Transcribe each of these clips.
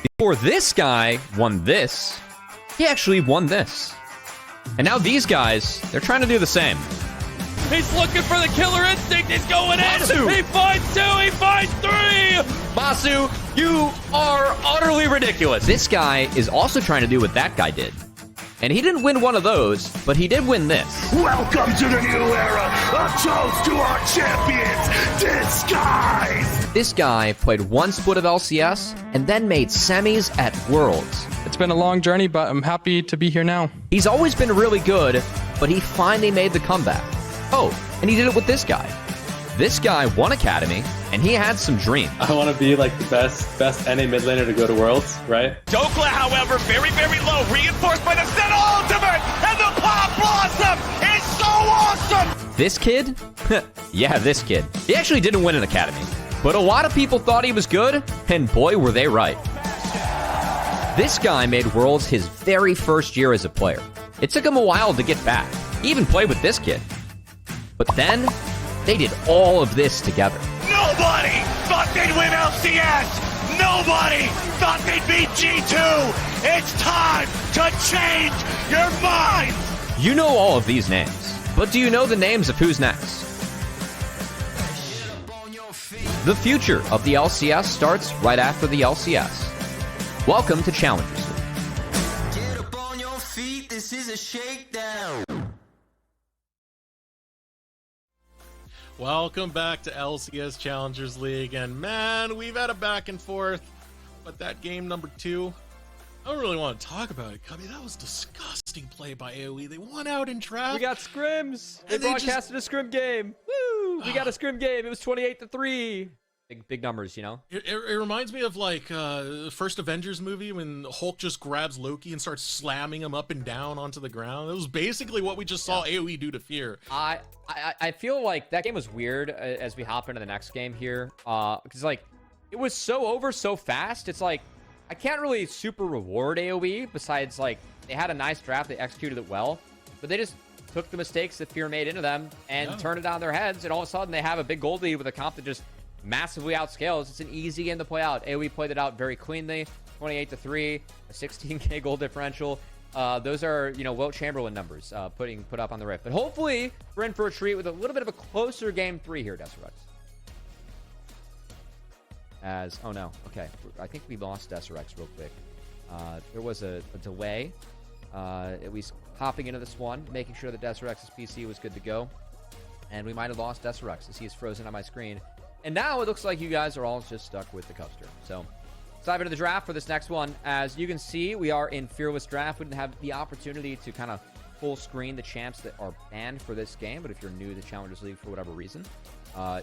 Before this guy won this, he actually won this. And now these guys, they're trying to do the same. He's looking for the killer instinct. He's going Masu. in. He finds 2. He finds 3. Masu, you are utterly ridiculous. This guy is also trying to do what that guy did. And he didn't win one of those, but he did win this. Welcome to the new era. A toast to our champions, Disguise. This guy played one split of LCS and then made semis at Worlds. It's been a long journey, but I'm happy to be here now. He's always been really good, but he finally made the comeback. Oh, and he did it with this guy. This guy won Academy, and he had some dreams. I want to be like the best NA mid laner to go to Worlds, right? Dokla, however, very, very low. Reinforced by the Senna ultimate. And the Pop Blossom is so awesome. This kid? Yeah, this kid. He actually didn't win an Academy, but a lot of people thought he was good, and boy, were they right. This guy made Worlds his very first year as a player. It took him a while to get back. He even played with this kid. But then, they did all of this together. Nobody thought they'd win LCS. Nobody thought they'd beat G2. It's time to change your mind. You know all of these names, but do you know the names of who's next? The future of the LCS starts right after the LCS. Welcome to Challengers League. Get up on your feet, this is a shakedown. Welcome back to LCS Challengers League. And man, we've had a back and forth. But that game number 2, I don't really want to talk about it, Cubby. That was disgusting play by AOE. They won out in draft. We got scrims. They And they broadcasted a scrim game. Woo! We got a scrim game. It was 28-3. Big numbers, you know? It reminds me of like the first Avengers movie when Hulk just grabs Loki and starts slamming him up and down onto the ground. It was basically what we just saw AOE do to Fear. I feel like that game was weird as we hop into the next game here. Because like it was so over so fast. It's like I can't really super reward AOE besides like they had a nice draft, they executed it well, but they just took the mistakes that Fear made into them and turned it on their heads, and all of a sudden they have a big gold lead with a comp that just massively outscales. It's an easy game to play out. AOE played it out very cleanly, 28-3, a 16k goal differential. Those are, you know, Wilt Chamberlain numbers put up on the Rift. But hopefully we're in for a treat with a little bit of a closer game 3 here, Deserex. Oh no, okay. I think we lost Deserex real quick. There was a delay, at least hopping into this one, making sure that Deserex's PC was good to go. And we might have lost Deserex as he's frozen on my screen. And now it looks like you guys are all just stuck with the Cubster. So let's dive into the draft for this next one. As you can see, we are in Fearless Draft. We didn't have the opportunity to kind of full screen the champs that are banned for this game. But if you're new to the Challengers League for whatever reason,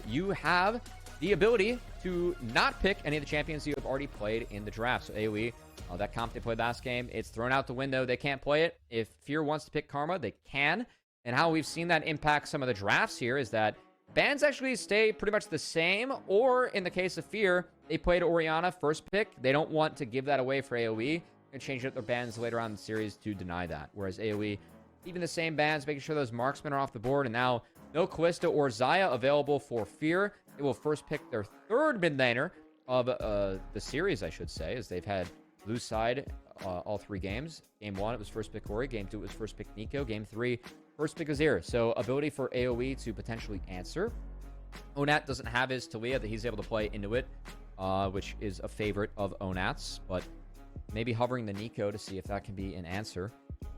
you have the ability to not pick any of the champions you have already played in the draft. So AOE, that comp they played last game, it's thrown out the window. They can't play it. If Fear wants to pick Karma, they can. And how we've seen that impact some of the drafts here is that bans actually stay pretty much the same, or in the case of Fear, they played Orianna first pick. They don't want to give that away for AOE and change up their bans later on in the series to deny that. Whereas AOE, even the same bans, making sure those marksmen are off the board. And now no Callista or Xayah available for Fear. They will first pick their third mid laner of the series, I should say, as they've had blue side all 3 games. Game 1, it was first pick Ori. Game 2, it was first pick Nico. Game 3, first pick Azir. So ability for AOE to potentially answer. Onat doesn't have his Talia that he's able to play into it, which is a favorite of Onat's, but maybe hovering the Nico to see if that can be an answer.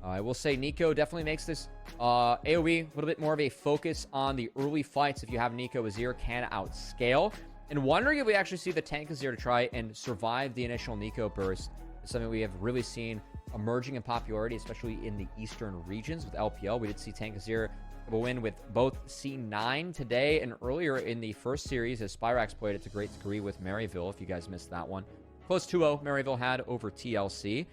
I will say Nico definitely makes this AOE a little bit more of a focus on the early fights. If you have Nico, Azir can outscale. And wondering if we actually see the tank Azir to try and survive the initial Nico burst is something we have really seen emerging in popularity, especially in the eastern regions with LPL. We did see tank Azir have a win with both C9 today and earlier in the first series as Spyrax played it to great degree with Maryville, if you guys missed that one. Close 2-0 Maryville had over TLC.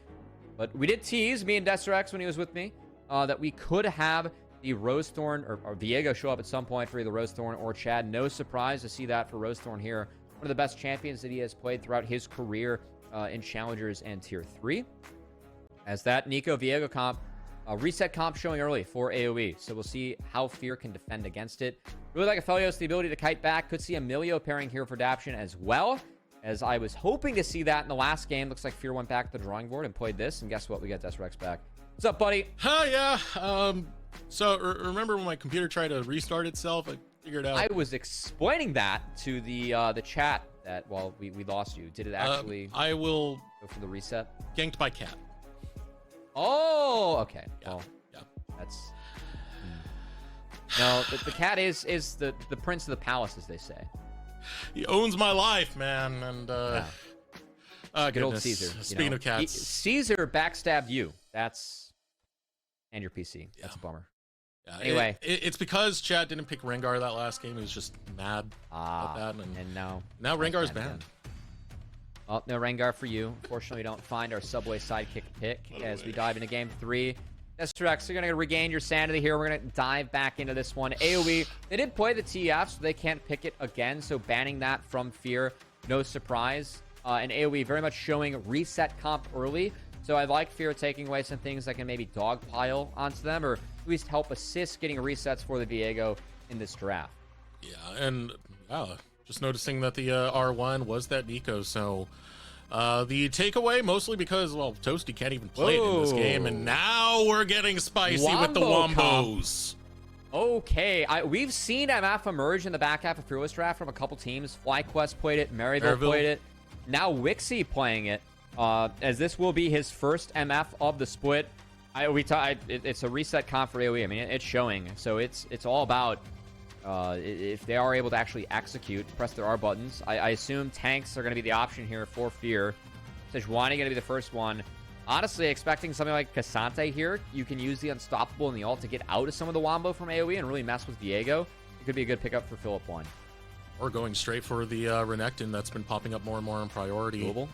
But we did tease, me and Deserex when he was with me, that we could have the Rosethorn or Viego show up at some point for either Rosethorn or Chad. No surprise to see that for Rosethorn here. One of the best champions that he has played throughout his career in Challengers and Tier 3. As that Nico Viego comp, reset comp showing early for AOE. So we'll see how Fear can defend against it. Really like Aphelios, the ability to kite back. Could see Emilio pairing here for Daption as well. as I was hoping to see that in the last game. Looks like Fear went back to the drawing board and played this, and guess what? We got Desrex back. What's up, buddy? Yeah. So remember when my computer tried to restart itself? I figured out. I was explaining that to the chat that while we lost you. Did it actually I will go for the reset? ganked by cat. Oh, okay. Yeah. Well, Yeah. that's... No, the cat is the prince of the palace, as they say. He owns my life, man. And Good old goodness. Caesar. you Speaking know. of cats, Caesar backstabbed you. And your PC. That's a bummer. yeah, Anyway. it's because Chad didn't pick Rengar that last game. He was just mad about that, and now Rengar's banned banned. Oh, no Rengar for you. Fortunately, we don't find our Subway sidekick pick as we dive into game 3. Desrex, you're going to regain your sanity here. We're going to dive back into this one. AOE, they did play the TF, so they can't pick it again. So banning that from Fear, no surprise. And AOE very much showing reset comp early. So I like Fear taking away some things that can maybe dogpile onto them, or at least help assist getting resets for the Viego in this draft. Yeah, and just noticing that the R1 was that Nico, so the takeaway mostly because, well, Toasty can't even play it in this game, and now we're getting spicy with the Wombos. Okay, we've seen MF emerge in the back half of Fearless Draft from a couple teams. FlyQuest played it, Maryville played it, now Wixie playing it, as this will be his first MF of the split. It's a reset comp for AOE. I mean, it's showing, so it's all about if they are able to actually execute, press their R buttons. I assume tanks are going to be the option here for Fear. Sejuani going to be the first one. Honestly, expecting something like Cassante here. You can use the Unstoppable and the ult to get out of some of the Wombo from AoE and really mess with Viego. It could be a good pickup for Philip 1. Or going straight for the Renekton that's been popping up more and more in priority. Global.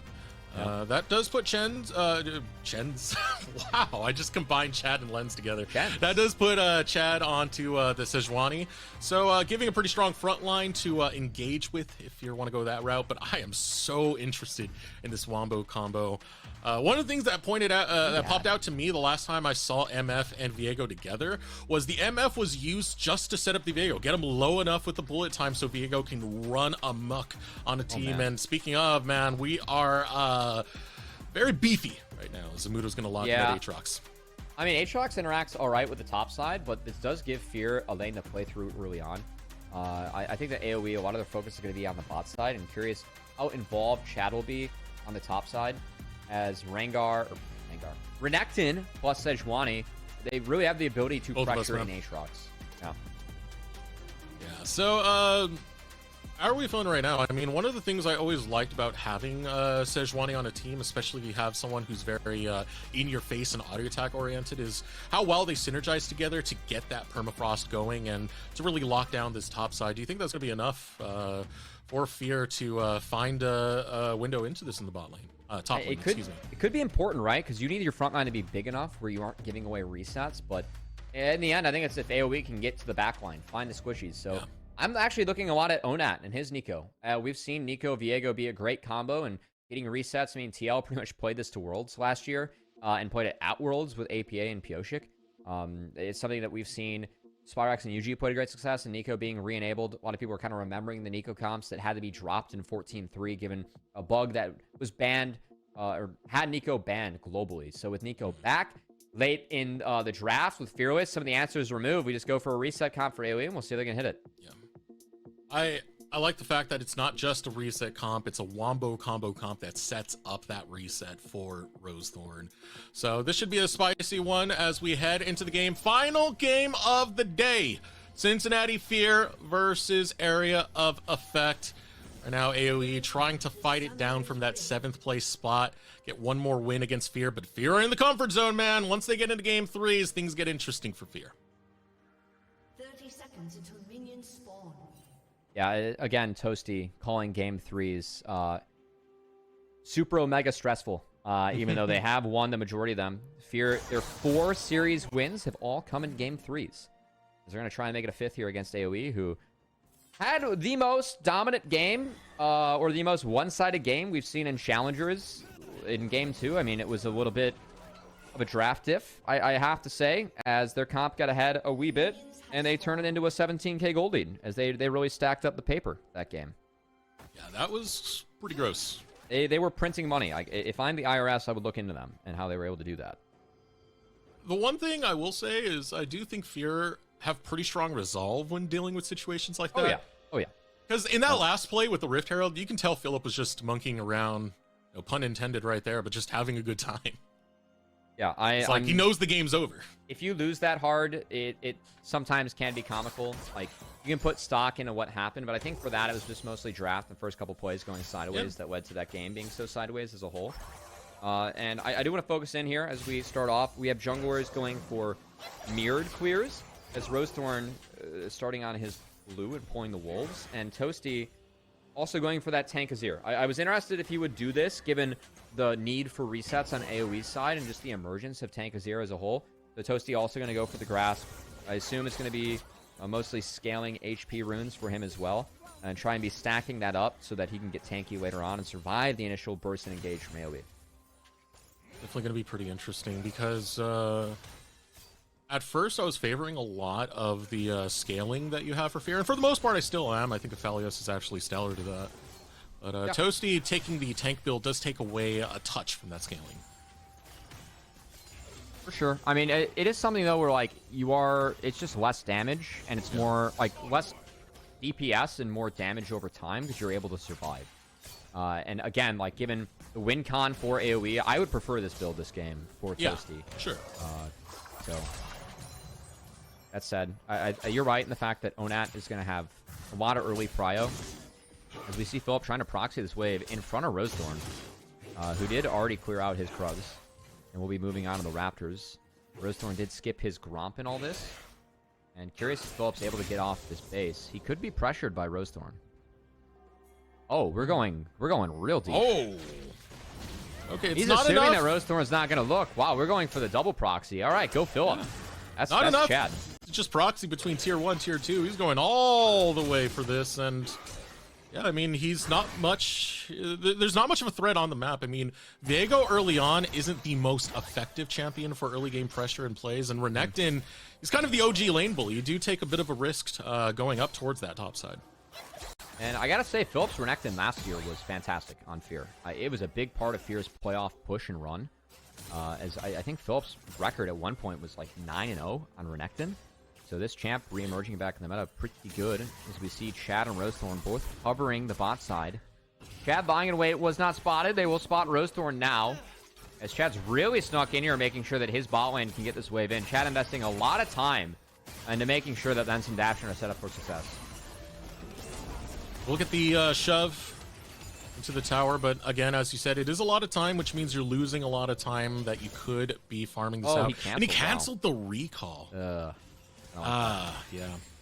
That does put Chen's wow, I just combined Chad and Lens together. That does put Chad onto the Sejuani, so giving a pretty strong front line to engage with if you want to go that route. But I am so interested in this Wombo combo. One of the things that popped out to me the last time I saw MF and Viego together was the MF was used just to set up the Viego, get him low enough with the bullet time so Viego can run amok on a team. And speaking of, man, we are very beefy right now. Zamudo's going to lock in at Aatrox. I mean, Aatrox interacts all right with the top side, but this does give Fear a lane to play through early on. I think that AoE, a lot of their focus is going to be on the bot side. I'm curious how involved Chad will be on the top side as Renekton plus Sejuani. They really have the ability to pressure in Aatrox. Yeah. So, how are we feeling right now? I mean, one of the things I always liked about having Sejuani on a team, especially if you have someone who's very in-your-face and auto-attack oriented, is how well they synergize together to get that permafrost going and to really lock down this top side. Do you think that's going to be enough for Fear to find a window into this in the bot lane? Top lane, excuse me. It could be important, right? Because you need your front line to be big enough where you aren't giving away resets. But in the end, I think it's if AoE can get to the back line, find the squishies. So I'm actually looking a lot at Onat and his Nico. We've seen Nico Viego be a great combo and getting resets. I mean, TL pretty much played this to Worlds last year and played it at Worlds with APA and Pioshik. It's something that we've seen Spyrax and UG played a great success, and Nico being re-enabled. A lot of people are kind of remembering the Nico comps that had to be dropped in 14.3 given a bug that was banned or had Nico banned globally. So with Nico back late in the draft with Fearless, some of the answers removed. We just go for a reset comp for AoE and we'll see if they can hit it. Yeah. I like the fact that it's not just a reset comp, it's a Wombo combo comp that sets up that reset for Rosethorn. So this should be a spicy one as we head into the game. Final game of the day. Cincinnati Fear versus Area of Effect. Right now AoE trying to fight it down from that 7th place spot. Get one more win against Fear, but Fear are in the comfort zone, man. Once they get into game 3s, things get interesting for Fear. 30 seconds until minions spawn. Yeah, again, Toasty calling game 3s super omega stressful, even though they have won the majority of them. Fear, their 4 series wins have all come in game 3s. They're going to try and make it a 5th here against AoE, who had the most dominant game, or the most one-sided game we've seen in Challengers in game 2. I mean, it was a little bit of a draft diff, I have to say, as their comp got ahead a wee bit. And they turn it into a 17k gold lead as they really stacked up the paper that game. Yeah, that was pretty gross. They were printing money. If I'm the IRS, I would look into them and how they were able to do that. The one thing I will say is I do think Fear have pretty strong resolve when dealing with situations like that. Oh, yeah. Oh, yeah. Because in that last play with the Rift Herald, you can tell Philip was just monkeying around, no pun intended right there, but just having a good time. Yeah, It's like he knows the game's over. If you lose that hard, it sometimes can be comical. Like, you can put stock into what happened, but I think for that, it was just mostly draft, the first couple plays going sideways that led to that game being so sideways as a whole. And I do want to focus in here as we start off. We have junglers going for mirrored clears, as Rosethorn starting on his blue and pulling the wolves, and Toasty also going for that tank Azir. I was interested if he would do this, given the need for resets on AoE's side and just the emergence of tank Azir as a whole. The Toasty also going to go for the grasp. I assume it's going to be mostly scaling HP runes for him as well, and try and be stacking that up so that he can get tanky later on and survive the initial burst and engage from AoE. Definitely going to be pretty interesting because at first I was favoring a lot of the scaling that you have for Fear, and for the most part I still am. I think Aphelios is actually stellar to that. But Toasty taking the tank build does take away a touch from that scaling. For sure. I mean, it is something, though, where, like, it's just less damage, and it's more, like, less DPS and more damage over time because you're able to survive. And, again, like, given the win con for AoE, I would prefer this build this game for Toasty. Sure. So, that said, you're right in the fact that Onat is going to have a lot of early prio. As we see Philip trying to proxy this wave in front of Rosethorn, who did already clear out his Krugs. And we'll be moving on to the Raptors. Rosethorn did skip his Gromp in all this. And curious if Philip's able to get off this base. He could be pressured by Rosethorn. Oh, we're going real deep. Oh! Okay, it's He's not assuming enough. that Rosethorn's not going to look. Wow, we're going for the double proxy. All right, go Philip. That's Not enough. Chad. It's just proxy between tier 1, tier 2. He's going all the way for this, and yeah, I mean, he's not much. There's not much of a threat on the map. I mean, Viego early on isn't the most effective champion for early game pressure and plays, and Renekton is kind of the OG lane bully. You do take a bit of a risk going up towards that top side. And I gotta say, Philip's Renekton last year was fantastic on Fear. It was a big part of Fear's playoff push and run. As I think Philip's record at one point was like 9-0 on Renekton. So this champ re-emerging back in the meta pretty good, as we see Chad and Rosethorn both covering the bot side. Chad buying it away, it was not spotted. They will spot Rosethorn now, as Chad's really snuck in here, making sure that his bot lane can get this wave in. Chad investing a lot of time into making sure that Lens and Dashin are set up for success. Look at the shove into the tower, but again, as you said, it is a lot of time, which means you're losing a lot of time that you could be farming this out. And he canceled the recall. Yeah.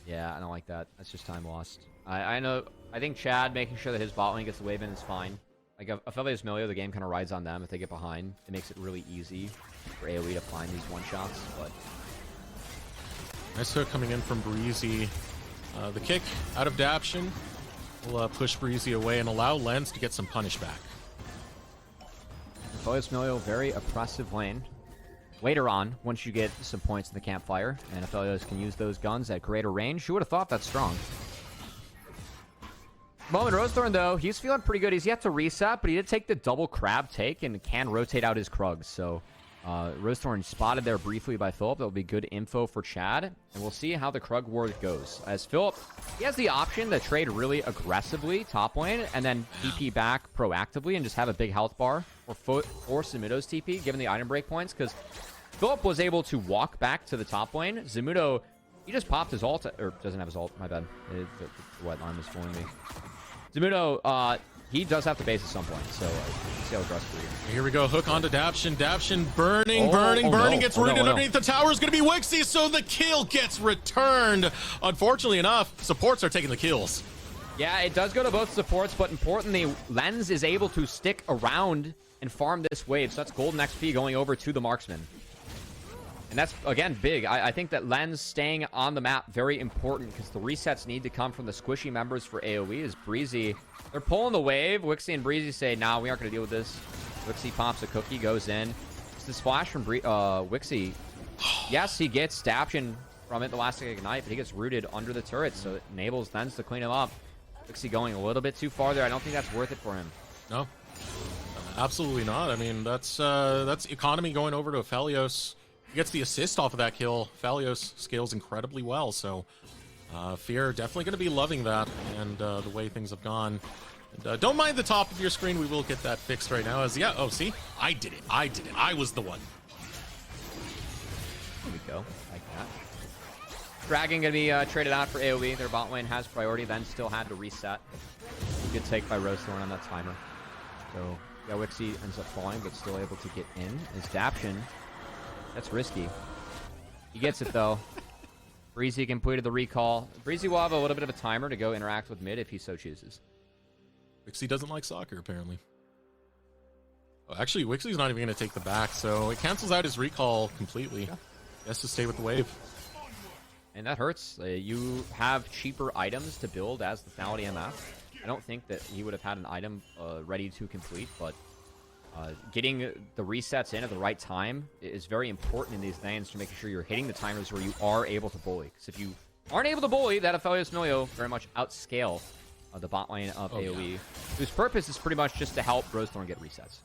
Yeah, I don't like that. That's just time lost. I know. I think Chad making sure that his bot lane gets the wave in is fine. Like, Aphelios Milio, the game kind of rides on them. If they get behind, it makes it really easy for AoE to find these one-shots, but... Nice hook coming in from Breezy. The kick out of Daption will push Breezy away and allow Lens to get some punish back. Aphelios Milio, very oppressive lane. Later on, once you get some points in the campfire, and Aphelios can use those guns at greater range, who would have thought that's strong? Moment Rosethorn, though, he's feeling pretty good. He's yet to reset, but he did take the double crab take and can rotate out his Krugs. So, Rosethorn spotted there briefly by Philip. That'll be good info for Chad. And we'll see how the Krug war goes. As Philip, he has the option to trade really aggressively top lane and then TP back proactively and just have a big health bar. Or force Zamudo's TP, given the item break points. Because Philip was able to walk back to the top lane. Zamudo, he just popped his ult. Or doesn't have his ult, my bad. The wet line was fooling me. Zamudo, he does have to base at some point, so see how aggressive we are. Here we go, hook onto Daption. Daption burning, gets rooted underneath the tower. Is going to be Wixie, so the kill gets returned. Unfortunately enough, supports are taking the kills. Yeah, it does go to both supports, but importantly, Lens is able to stick around and farm this wave, so that's golden XP going over to the marksman. And that's, again, big. I think that Lens staying on the map, very important, because the resets need to come from the squishy members for AoE. Is Breezy, they're pulling the wave. Wixie and Breezy say, nah, we aren't going to deal with this. Wixie pops a cookie, goes in. It's the splash from Wixie. Yes, he gets Daption from it, the last ignite, but he gets rooted under the turret, so it enables Lens to clean him up. Wixie going a little bit too far there. I don't think that's worth it for him. No, absolutely not. I mean, that's economy going over to Aphelios. He gets the assist off of that kill. Aphelios scales incredibly well, so Fear definitely going to be loving that and the way things have gone. And, don't mind the top of your screen. We will get that fixed right now. As yeah, oh, see, I did it. I was the one. There we go, like that. Dragon gonna be traded out for AOE. Their bot lane has priority, then still had to reset. Good take by Rosethorn on that timer. So yeah, Wixie ends up falling, but still able to get in. Is Daption. That's risky. He gets it though. Breezy completed the recall. Breezy will have a little bit of a timer to go interact with mid if he so chooses. Wixie doesn't like soccer, apparently. Oh, actually, Wixie's not even going to take the back, so it cancels out his recall completely. Yeah. He has to stay with the wave. And that hurts. You have cheaper items to build as the Fality MF. I don't think that he would have had an item ready to complete, but getting the resets in at the right time is very important in these lanes to making sure you're hitting the timers where you are able to bully. Because if you aren't able to bully, that Aphelios Milio very much outscale the bot lane of AOE, whose purpose is pretty much just to help Rosethorn get resets.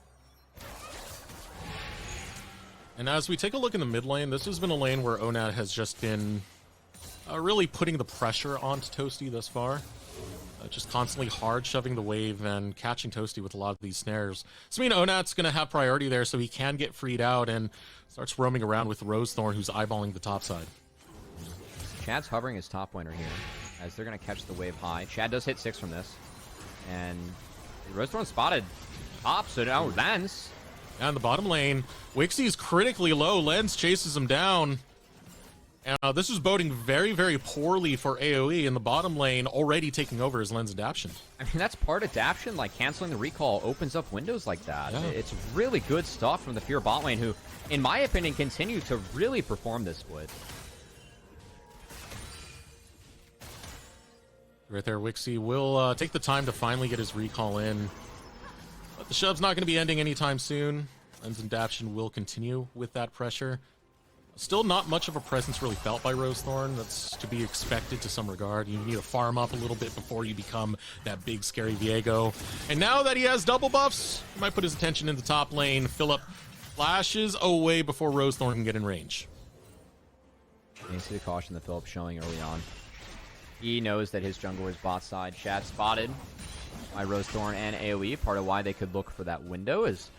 And as we take a look in the mid lane, this has been a lane where Onat has just been really putting the pressure onto Toasty thus far. Just constantly hard shoving the wave and catching Toasty with a lot of these snares. So I mean, Onat's going to have priority there, so he can get freed out and starts roaming around with Rosethorn, who's eyeballing the top side. Chad's hovering his top laner here, as they're going to catch the wave high. Chad does hit 6 from this. And Rosethorn spotted top, so now Lens. And the bottom lane, Wixie's critically low. Lens chases him down. And this is boding very, very poorly for AOE in the bottom lane, already taking over his Lens adaption. I mean, that's part adaption, like canceling the recall opens up windows like that. Yeah. It's really good stuff from the Fear bot lane, who, in my opinion, continue to really perform this split. Right there, Wixie will take the time to finally get his recall in. But the shove's not going to be ending anytime soon. Lens adaption will continue with that pressure. Still not much of a presence really felt by Rosethorn. That's to be expected to some regard. You need to farm up a little bit before you become that big, scary Viego. And now that he has double buffs, he might put his attention in the top lane. Philip flashes away before Rosethorn can get in range. You see the caution that Philip's showing early on. He knows that his jungler is bot side. Chad spotted by Rosethorn and AoE. Part of why they could look for that window is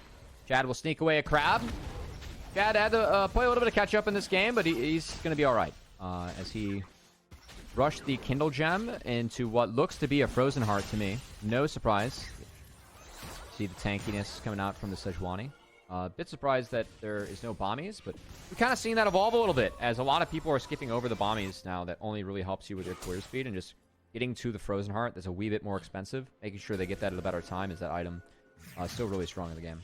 Chad will sneak away a crab. Chad had to play a little bit of catch up in this game, but he's going to be all right as he rushed the Kindle Gem into what looks to be a Frozen Heart to me. No surprise. See the tankiness coming out from the Sejuani. Bit surprised that there is no bombies, but we've kind of seen that evolve a little bit, as a lot of people are skipping over the bombies now. That only really helps you with your clear speed, and just getting to the Frozen Heart that's a wee bit more expensive. Making sure they get that at a better time, as that item still really strong in the game.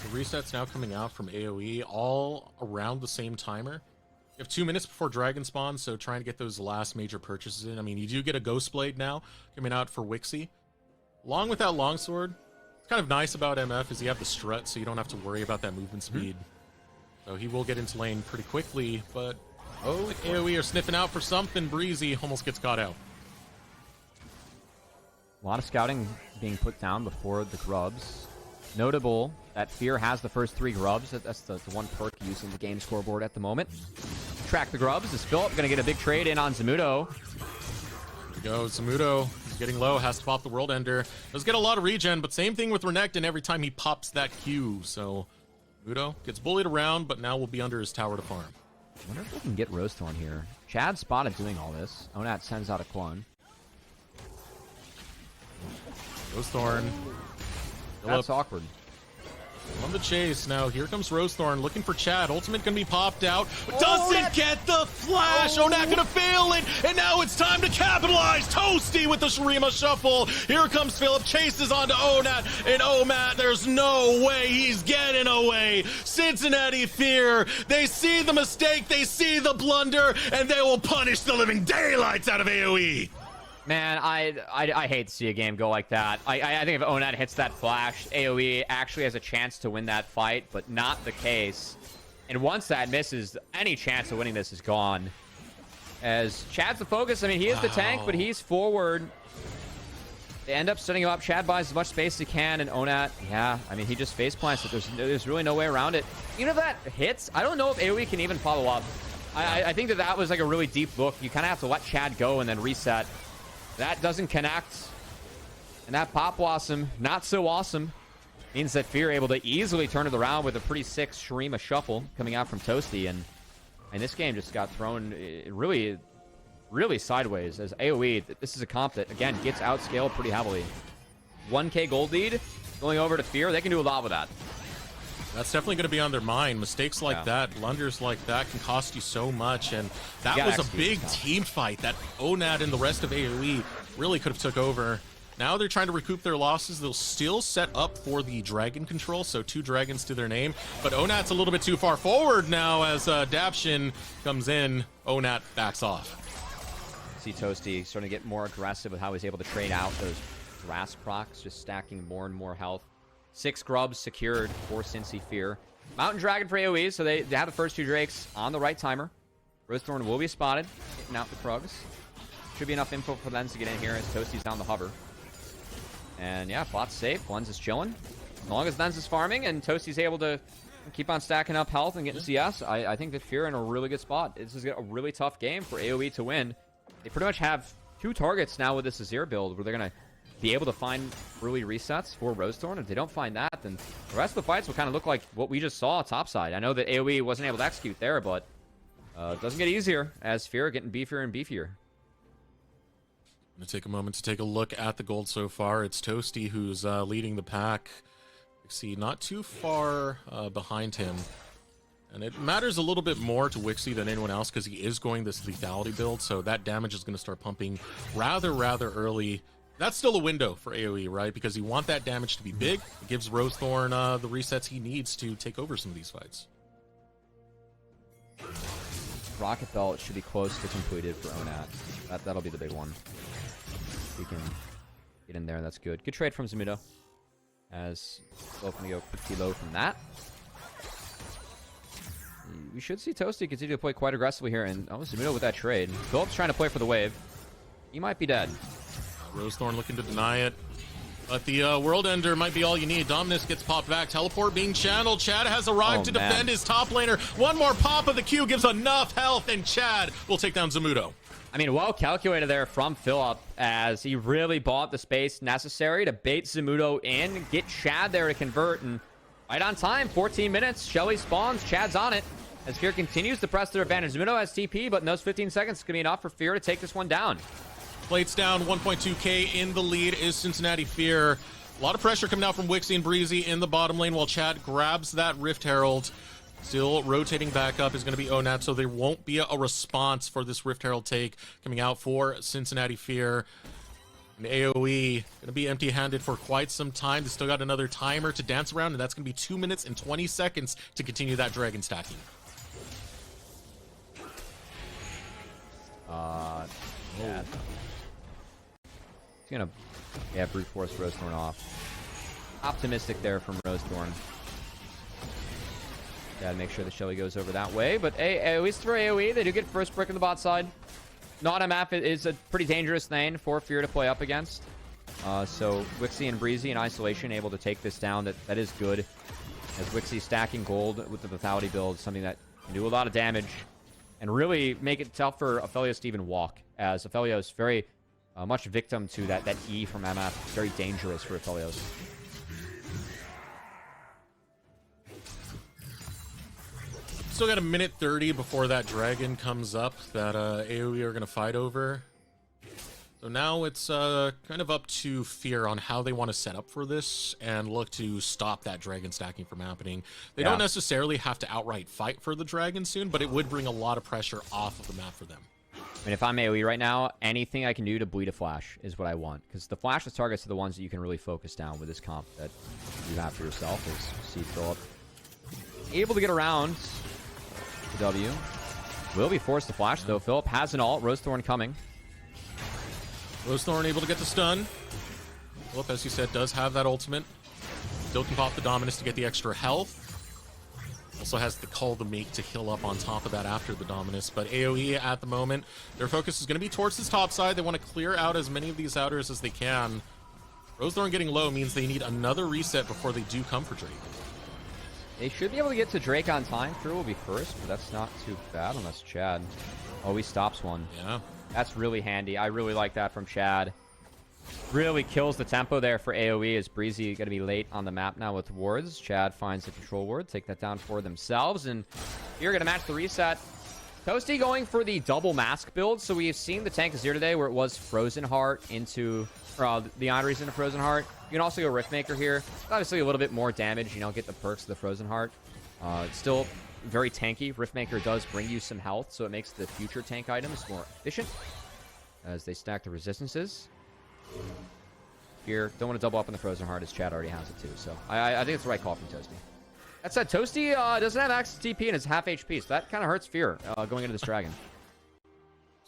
The resets now coming out from AoE, all around the same timer. You have 2 minutes before Dragon Spawn, so trying to get those last major purchases in. I mean, you do get a Ghost Blade now coming out for Wixie. Along with that Longsword, it's kind of nice about MF is you have the strut, so you don't have to worry about that movement speed. So he will get into lane pretty quickly, but AoE are sniffing out for something. Breezy almost gets caught out. A lot of scouting being put down before the grubs. Notable that Fear has the first 3 grubs. That's the one perk using the game scoreboard at the moment. Track the grubs. Is Philip going to get a big trade in on Zamudo? There we go. Zamudo is getting low. Has to pop the World Ender. Does get a lot of regen, but same thing with Renekton every time he pops that Q. So Zamudo gets bullied around, but now will be under his tower to farm. I wonder if we can get Rosethorn here. Chad spotted doing all this. Onat sends out a clone. Rosethorn. That's awkward. On the chase now. Here comes Rosethorn looking for Chad. Ultimate gonna be popped out. Doesn't get the flash. Onat gonna fail it. And now it's time to capitalize. Toasty with the Shurima shuffle. Here comes Philip. Chases onto Onat. And Omat, there's no way he's getting away. Cincinnati Fear. They see the mistake. They see the blunder. And they will punish the living daylights out of AoE. Man, I hate to see a game go like that. I think if Onat hits that flash, AoE actually has a chance to win that fight, but not the case. And once that misses, any chance of winning this is gone. As Chad's the focus, I mean, he is the tank, but he's forward. They end up setting him up. Chad buys as much space as he can, and Onat, yeah, I mean, he just face plants it. There's really no way around it. Even if that hits, I don't know if AoE can even follow up. I think that was like a really deep book. You kind of have to let Chad go and then reset. That doesn't connect. And that Pop Blossom, not so awesome. Means that Fear able to easily turn it around with a pretty sick Shurima shuffle coming out from Toasty. And this game just got thrown really, really sideways as AoE. This is a comp that, again, gets outscaled pretty heavily. 1k gold lead going over to Fear. They can do a lot with that. That's definitely going to be on their mind. Mistakes like that, blunders like that can cost you so much. And that was a big team fight that Onat and the rest of AoE really could have took over. Now they're trying to recoup their losses. They'll still set up for the dragon control, so 2 dragons to their name. But Onat's a little bit too far forward now as Dapshin comes in. Onat backs off. See Toasty starting to get more aggressive with how he's able to trade out those grass procs, just stacking more and more health. 6 grubs secured for Cincy Fear. Mountain Dragon for AoE, so they have the first 2 Drakes on the right timer. Rosethorn will be spotted, hitting out the Krugs. Should be enough info for them to get in here as Toasty's down the hover. And yeah, bot's safe. Lens is chilling. As long as Lens is farming and Toasty's able to keep on stacking up health and getting CS, I think that Fear in a really good spot. This is a really tough game for AoE to win. They pretty much have 2 targets now with this Azir build where they're going to be able to find early resets for Rosethorn. If they don't find that, then the rest of the fights will kind of look like what we just saw topside. I know that AoE wasn't able to execute there, but it doesn't get easier as Fear getting beefier and beefier. I'm going to take a moment to take a look at the gold so far. It's Toasty who's leading the pack. You see, not too far behind him. And it matters a little bit more to Wixie than anyone else because he is going this lethality build, so that damage is going to start pumping rather early. That's still a window for AoE, right? Because you want that damage to be big. It gives Rosethorn the resets he needs to take over some of these fights. Rocket Belt should be close to completed for Onat. That'll be the big one. We can get in there. That's good. Good trade from Zamudo. As both going to go pretty low from that. We should see Toasty continue to play quite aggressively here. And Zamudo with that trade. Philip's trying to play for the wave. He might be dead. Rosethorn looking to deny it. But the World Ender might be all you need. Dominus gets popped back. Teleport being channeled. Chad has arrived to defend his top laner. One more pop of the Q gives enough health, and Chad will take down Zamudo. I mean, well calculated there from Philip as he really bought the space necessary to bait Zamudo in, get Chad there to convert, and right on time, 14 minutes. Shelly spawns. Chad's on it as Fear continues to press their advantage. Zamudo has TP, but in those 15 seconds, it's going to be enough for Fear to take this one down. Plates down, 1.2k in the lead is Cincinnati Fear. A lot of pressure coming out from Wixie and Breezy in the bottom lane while Chad grabs that Rift Herald. Still rotating back up is going to be Onat, so there won't be a response for this Rift Herald take coming out for Cincinnati Fear. And AoE going to be empty-handed for quite some time. They still got another timer to dance around, and that's going to be 2 minutes and 20 seconds to continue that dragon stacking. Yeah. He's going to brute force Rosethorn off. Optimistic there from Rosethorn. Gotta make sure the Shelly goes over that way. But at least for AoE, they do get first brick on the bot side. Not a map is a pretty dangerous lane for Fear to play up against. So Wixie and Breezy in isolation able to take this down. That is good. As Wixie stacking gold with the lethality build, something that can do a lot of damage and really make it tough for Aphelios to even walk. As Aphelios very much victim to that E from MF. Very dangerous for Aphelios. Still got a minute 30 before that dragon comes up that AoE are going to fight over. So now it's kind of up to Fear on how they want to set up for this and look to stop that dragon stacking from happening. They don't necessarily have to outright fight for the dragon soon, but it would bring a lot of pressure off of the map for them. I mean, if I'm AoE right now, anything I can do to bleed a flash is what I want. Because the flashless targets are the ones that you can really focus down with this comp that you have for yourself. Is see Philip able to get around the W. Will be forced to flash, though. Philip has an ult. Rosethorn coming. Rosethorn able to get the stun. Philip, as you said, does have that ultimate. Still can pop the Dominus to get the extra health. Also has the call to make to heal up on top of that after the Dominus. But AoE at the moment, their focus is going to be towards this top side. They want to clear out as many of these outers as they can. Rosethorn getting low means they need another reset before they do come for Drake. They should be able to get to Drake on time. Fear will be first, but that's not too bad unless Chad. Oh, he stops one. Yeah. That's really handy. I really like that from Chad. Really kills the tempo there for AoE. Is Breezy going to be late on the map now with wards? Chad finds the control ward. Take that down for themselves. And you're going to match the reset. Toasty going for the double mask build. So we've seen the tank Azir today where it was Frozen Heart into... the Honorees into Frozen Heart. You can also go Riftmaker here. Obviously a little bit more damage. You don't get the perks of the Frozen Heart. It's still very tanky. Riftmaker does bring you some health, so it makes the future tank items more efficient as they stack the resistances. Here, don't want to double up on the Frozen Heart as Chad already has it too. So I think it's the right call from Toasty. That said, Toasty doesn't have access to TP and is half HP, so that kind of hurts Fear going into this Dragon.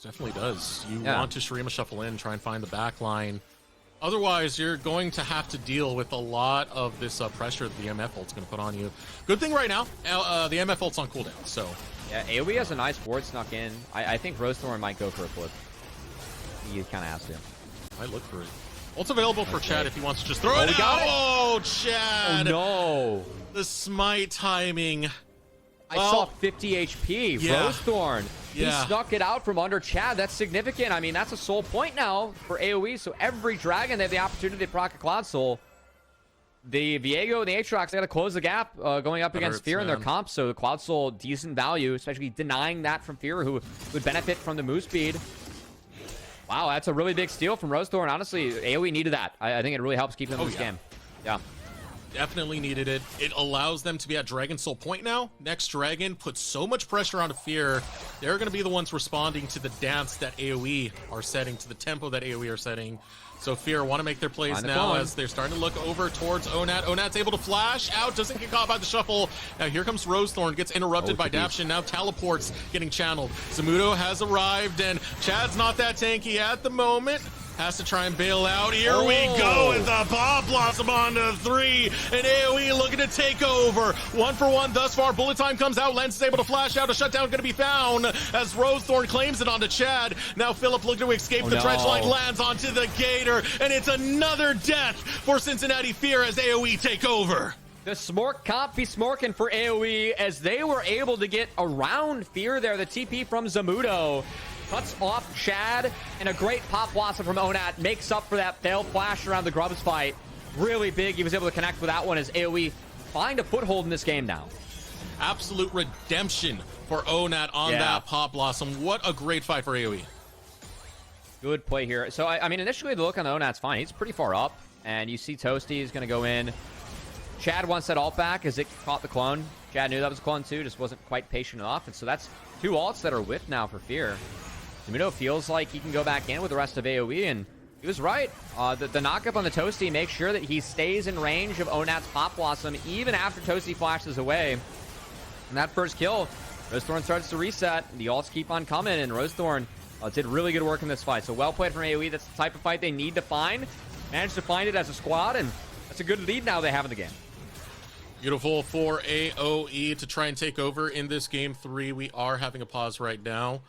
Definitely does. You want to Shurima shuffle in, try and find the back line. Otherwise, you're going to have to deal with a lot of this pressure that the MF ult's going to put on you. Good thing right now, the MF ult's on cooldown, so... Yeah, AoE has a nice ward snuck in. I think Rosethorn might go for a flip. He kind of has to. Might look for it. Ult's available for Chad if he wants to just throw it out. Got it. Oh, Chad! Oh, no! The smite timing. I saw 50 HP. Yeah. Rosethorn. Yeah. He snuck it out from under Chad. That's significant. I mean, that's a soul point now for AoE. So every dragon, they have the opportunity to proc a Cloud Soul. The Viego and the Aatrox, they got to close the gap going up against Fear in their comp. So the Cloud Soul, decent value, especially denying that from Fear, who would benefit from the move speed. Wow, that's a really big steal from Rosethorn. Honestly, AoE needed that. I think it really helps keep them in this game. Yeah. Definitely needed it. It allows them to be at Dragon Soul point now. Next Dragon puts so much pressure onto Fear. They're going to be the ones responding to the dance that AoE are setting, to the tempo that AoE are setting. So Fear want to make their plays now as they're starting to look over towards Onat. Onat's able to flash out, doesn't get caught by the shuffle. Now here comes Rosethorn, gets interrupted by Daption. Now teleports getting channeled. Zamudo has arrived, and Chad's not that tanky at the moment. Has to try and bail out. Here we go with the Bomb Blossom on to 3. And AoE looking to take over. 1 for 1 thus far. Bullet time comes out. Lens is able to flash out. A shutdown going to be found as Rosethorn claims it onto Chad. Now Philip looking to escape the trench line. Lands onto the Gator. And it's another death for Cincinnati Fear as AoE take over. The Smork comp be smorking for AoE as they were able to get around Fear there. The TP from Zamudo cuts off Chad, and a great Pop Blossom from Onat makes up for that failed flash around the Grubs fight. Really big. He was able to connect with that one as AoE find a foothold in this game now. Absolute redemption for Onat on that Pop Blossom. What a great fight for AoE. Good play here. So, I mean, initially the look on the Onat's fine. He's pretty far up, and you see Toasty is going to go in. Chad wants that ult back as it caught the clone. Chad knew that was a clone too, just wasn't quite patient enough. And so that's 2 ults that are whipped now for Fear. Zamudo feels like he can go back in with the rest of AoE, and he was right. The knock-up on the Toasty makes sure that he stays in range of Onat's Pop Blossom even after Toasty flashes away. And that first kill, Rosethorn starts to reset. The ults keep on coming, and Rosethorn did really good work in this fight. So well played from AoE. That's the type of fight they need to find. Managed to find it as a squad, and that's a good lead now they have in the game. Beautiful for AoE to try and take over in this game 3. We are having a pause right now.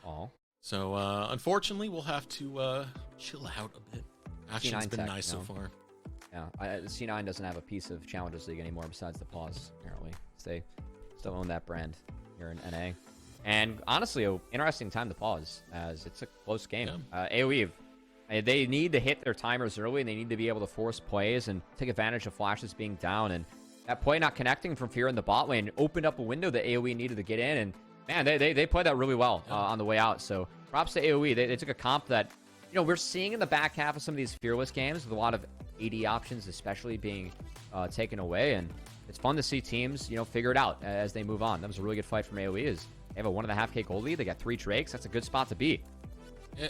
So, unfortunately, we'll have to chill out a bit. Action's been nice so far. Yeah, C9 doesn't have a piece of Challengers League anymore besides the pause, apparently. They still own that brand here in NA. And honestly, an interesting time to pause, as it's a close game. AoE, they need to hit their timers early, and they need to be able to force plays and take advantage of flashes being down. And that play not connecting from Fear in the bot lane opened up a window that AoE needed to get in, and man, they played that really well on the way out. So props to AoE. They took a comp that, you know, we're seeing in the back half of some of these Fearless games with a lot of AD options especially being taken away, and it's fun to see teams, you know, figure it out as they move on. That was a really good fight from AoE. They have a 1.5k gold lead. They got 3 Drakes. That's a good spot to be.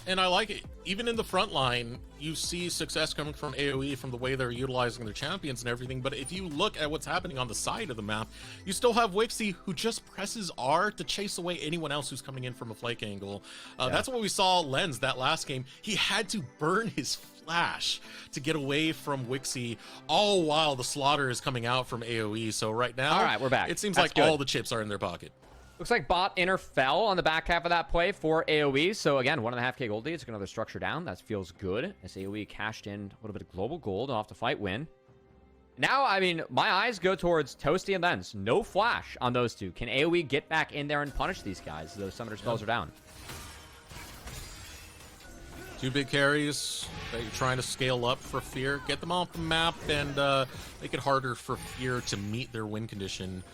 And I like it. Even in the front line, you see success coming from AoE from the way they're utilizing their champions and everything. But if you look at what's happening on the side of the map, you still have Wixie, who just presses R to chase away anyone else who's coming in from a flank angle. That's what we saw Lens that last game. He had to burn his flash to get away from Wixie, all while the slaughter is coming out from AoE. So right now, all right, we're back. It seems That's like good. all the chips are in their pocket. Looks like bot inner fell on the back half of that play for AOE. So again, 1.5k gold lead. It's another structure down. That feels good as AOE cashed in a little bit of global gold off the fight win. Now, I mean, my eyes go towards Toasty and Lens. No flash on those two. Can AOE get back in there and punish these guys? Those summoner spells are down. Two big carries that you're trying to scale up for Fear. Get them off the map and make it harder for Fear to meet their win condition.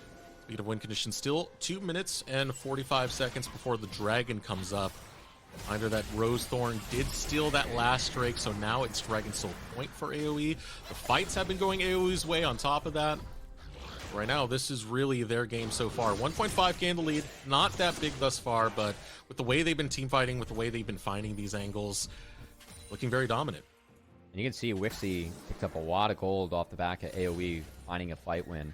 Speed of win condition, still 2 minutes and 45 seconds before the dragon comes up. Reminder that Rosethorn did steal that last strike, so now it's Dragon Soul point for AoE. The fights have been going AoE's way on top of that. Right now, this is really their game so far. 1.5k in the lead, not that big thus far, but with the way they've been team fighting, with the way they've been finding these angles, looking very dominant. And you can see Wixie picked up a lot of gold off the back of AoE, finding a fight win.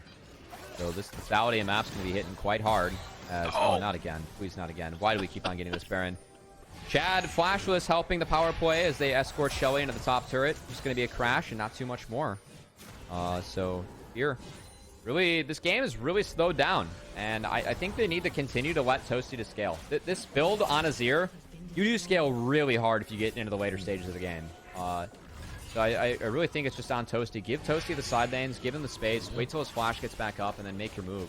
So this Validated map's going to be hitting quite hard. As, oh, not again. Please, not again. Why do we keep on getting this Baron? Chad Flashless helping the power play as they escort Shelly into the top turret. Just going to be a crash and not too much more. So here, really, this game is really slowed down. And I think they need to continue to let Toasty to scale. This build on Azir, you do scale really hard if you get into the later stages of the game. So I really think it's just on Toasty. Give Toasty the side lanes, give him the space, wait till his flash gets back up, and then make your move.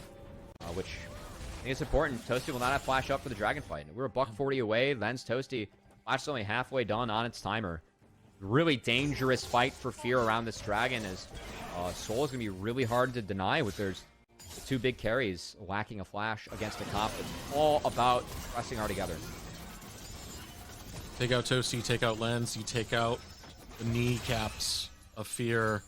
Which I think it's important. Toasty will not have flash up for the dragon fight. We're a $140 away. Lens Toasty. Flash is only halfway done on its timer. Really dangerous fight for Fear around this dragon, as Soul is going to be really hard to deny with there's the two big carries lacking a flash against a comp. It's all about pressing hard together. Take out Toasty, take out Lens, you take out the kneecaps of Fear.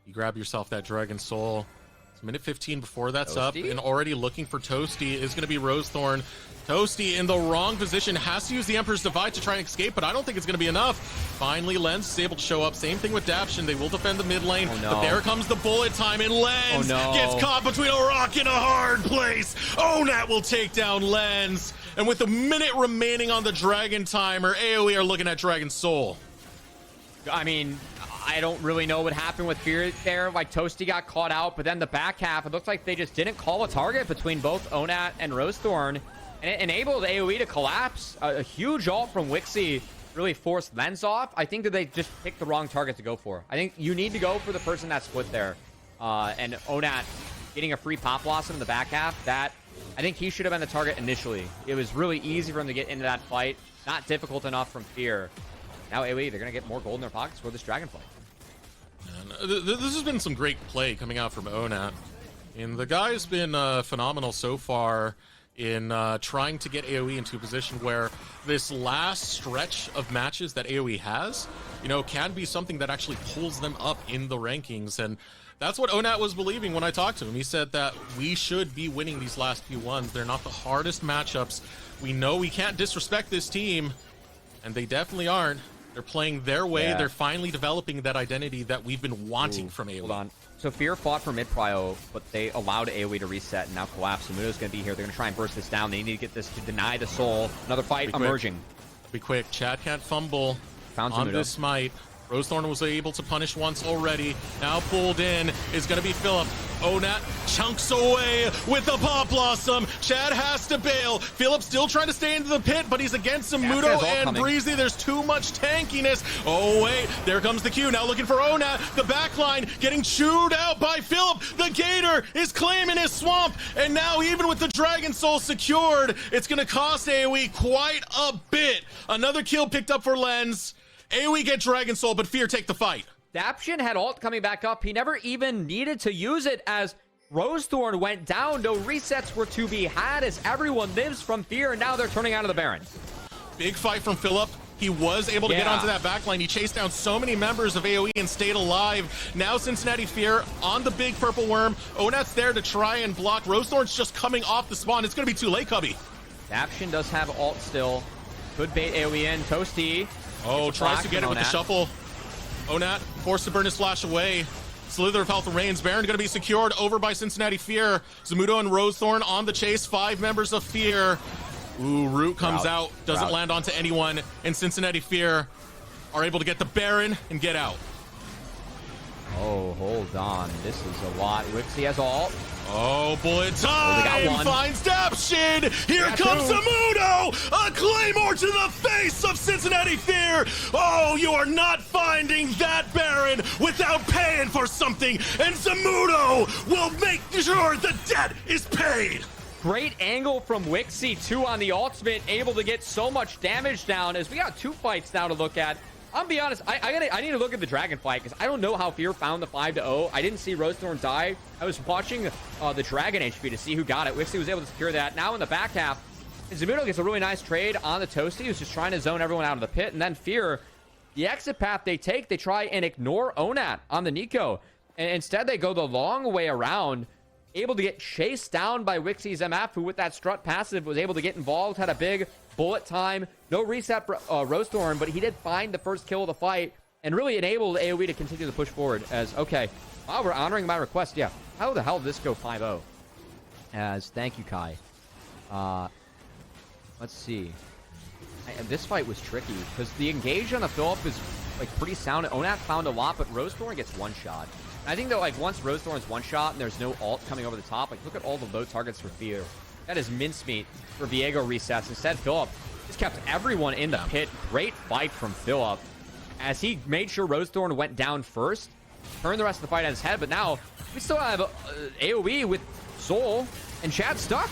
You grab yourself that Dragon Soul. It's minute 15 before that's Toasty? up, and already looking for Toasty is going to be Rosethorn. Toasty in the wrong position, has to use the Emperor's Divide to try and escape, but I don't think it's going to be enough. Finally, Lens is able to show up. Same thing with Daption. They will defend the mid lane, but there comes the bullet time, and Lens gets caught between a rock and a hard place. Onat will take down Lens, and with a minute remaining on the Dragon timer, AoE are looking at Dragon Soul. I mean, I don't really know what happened with Fear there. Like, Toasty got caught out, but then the back half, it looks like they just didn't call a target between both Onat and Rosethorn, and it enabled AoE to collapse. A huge ult from Wixie really forced Lens off. I think that they just picked the wrong target to go for. I think you need to go for the person that split there. And Onat getting a free pop blossom in the back half, that I think he should have been the target initially. It was really easy for him to get into that fight. Not difficult enough from Fear. Now AoE, they're going to get more gold in their pockets for this dragon fight. This has been some great play coming out from Onat. And the guy's been phenomenal so far in trying to get AoE into a position where this last stretch of matches that AoE has, you know, can be something that actually pulls them up in the rankings. And that's what Onat was believing when I talked to him. He said that we should be winning these last few ones. They're not the hardest matchups. We know we can't disrespect this team, and they definitely aren't. They're playing their way. Yeah. They're finally developing that identity that we've been wanting from AoE. Hold on. So Fear fought for mid-prio, but they allowed AoE to reset and now collapse. So Muno's going to be here. They're going to try and burst this down. They need to get this to deny the soul. Another fight emerging. Be quick. Chad can't fumble on this smite. Rosethorn was able to punish once already. Now pulled in is going to be Philip. Onat chunks away with the Pop Blossom. Chad has to bail. Philip still trying to stay into the pit, but he's against Zamudo and Breezy. There's too much tankiness. Oh, wait. There comes the Q. Now looking for Onat. The backline getting chewed out by Philip. The Gator is claiming his swamp. And now even with the Dragon Soul secured, it's going to cost AoE quite a bit. Another kill picked up for Lens. AoE get Dragon Soul, but Fear take the fight. Daption had ult coming back up. He never even needed to use it as Rosethorn went down. No resets were to be had as everyone lives from Fear, and now they're turning out of the Baron. Big fight from Philip. He was able to get onto that backline. He chased down so many members of AoE and stayed alive. Now Cincinnati Fear on the big purple worm. Onat's there to try and block. Rosethorn's just coming off the spawn. It's going to be too late, Cubby. Daption does have ult still. Could bait AoE in. Toasty. Oh, tries to get it with the shuffle. Onat forced to burn his flash away. Slither of Health reigns. Baron going to be secured over by Cincinnati Fear. Zamudo and Rosethorn on the chase. 5 members of Fear. Ooh, Root comes out. Doesn't land onto anyone. And Cincinnati Fear are able to get the Baron and get out. Oh, hold on. This is a lot. Wixie has ult. Oh, bullet time! they got one. Finds Dapshin! Here Yeah, comes two. Zamudo! A claymore to the face of Cincinnati Fear! Oh, you are not finding that Baron without paying for something, and Zamudo will make sure the debt is paid! Great angle from Wixie, too, on the ultimate, able to get so much damage down as we got 2 fights now to look at. I'm be honest, I need to look at the dragon fight because I don't know how Fear found the 5-0. I didn't see Rosethorn die. I was watching the dragon HP to see who got it. Wixie was able to secure that. Now in the back half, Zamudo gets a really nice trade on the Toasty, who's just trying to zone everyone out of the pit. And then Fear, the exit path they take, they try and ignore Onat on the Nico. And instead they go the long way around, able to get chased down by Wixie's MF, who with that strut passive was able to get involved, had a big bullet time. No reset for Rosethorn, but he did find the first kill of the fight and really enabled AOE to continue to push forward as, okay, wow, we're honoring my request. Yeah, how the hell did this go 5-0? As, thank you, Kai. Let's see. This fight was tricky because the engage on the Phillip is like pretty sound. Onat found a lot, but Rosethorn gets one shot. I think that like once Rosethorn's one shot and there's no ult coming over the top, like look at all the low targets for Fear. That is mincemeat for Viego resets. Instead, Phillip just kept everyone in the pit. Great fight from Phillip as he made sure Rosethorn went down first, turned the rest of the fight on his head, but now we still have AOE with Soul and Chad stuck.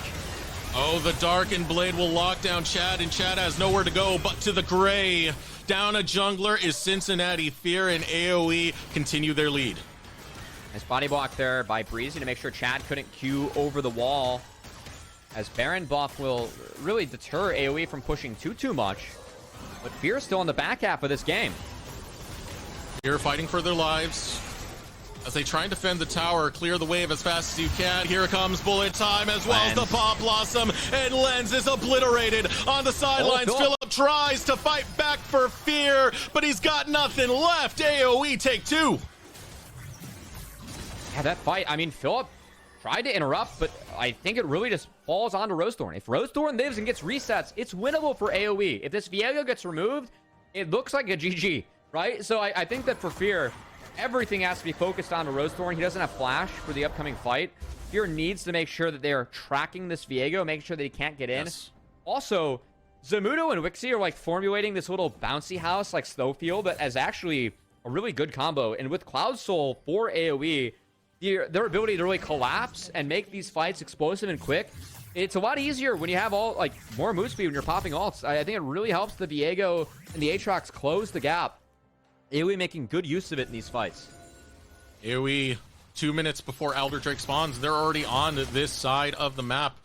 Oh, the Darkened Blade will lock down Chad, and Chad has nowhere to go but to the gray. Down a jungler is Cincinnati Fear, and AOE continue their lead. Nice body block there by Breezy to make sure Chad couldn't Q over the wall. As Baron buff will really deter AOE from pushing too much. But Fear still in the back half of this game. Fear fighting for their lives as they try and defend the tower, clear the wave as fast as you can. Here comes bullet time as well as the Pop Blossom, and Lens is obliterated on the sidelines. Oh, Phillip tries to fight back for Fear, but he's got nothing left. AOE take 2. Yeah, that fight, I mean, Phillip tried to interrupt, but I think it really just falls onto Rosethorn. If Rosethorn lives and gets resets, it's winnable for AOE. If this Viego gets removed, it looks like a GG, right? So I think that for Fear, everything has to be focused on Rosethorn. He doesn't have flash for the upcoming fight. Fear needs to make sure that they're tracking this Viego, making sure that he can't get in. Yes. Also, Zamudo and Wixie are like formulating this little bouncy house like Snowfield that is actually a really good combo. And with Cloud Soul for AOE, their ability to really collapse and make these fights explosive and quick, it's a lot easier when you have all like more move speed when you're popping ults. I think it really helps the Viego and the Aatrox close the gap. AOE making good use of it in these fights. AOE 2 minutes before Elder Drake spawns, they're already on this side of the map.